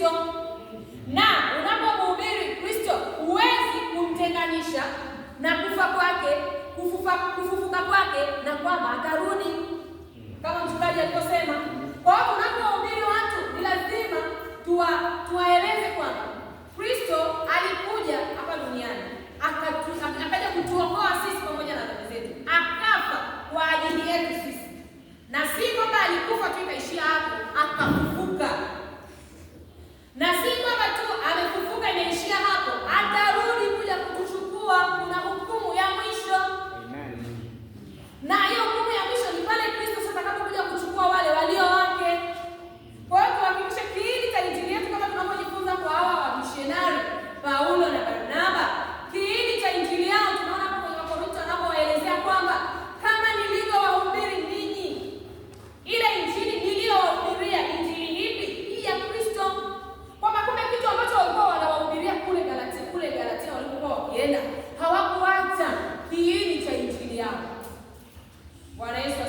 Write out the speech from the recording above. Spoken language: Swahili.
Kristo. Na unapomhubiri Kristo huwezi kumtenganisha na kufa kwake, kufufuka kwake na kwamba atarudi. Kama mchungaji alivyosema, kwa hiyo tunapohubiri watu ni lazima tuwaeleze kwamba Kristo alikuja hapa duniani akaja kutuokoa sisi pamoja na dhambi zetu, akafa kwa ajili yetu sisi, na si kwamba alikufa tu ikaishia hapo, akafufuka. Na si kwamba tu amefufuka imeishia hapo, atarudi kuja kutuchukua. Kuna hukumu ya mwisho. Na hiyo hukumu ya mwisho ni pale Kristo sasa atakapokuja kuchukua wale walio wake. Kwa hiyo tuhakikishe kiini cha injili yetu, kama tunapojifunza kwa hawa wamishonari Paulo na Barnaba, kiini cha injili yao tunaona hapo kwenye Wakorintho anapowaelezea kwamba kama nilivyowahubiri ninyi, ile injili niliyowahubiria, injili ipi? Hii ya Kristo. Kwamba kumbe kitu ambacho walikuwa wanawahubiria kule Galatia walipokuwa wakienda, hawakuacha kiini cha injili yao. Bwana Yesu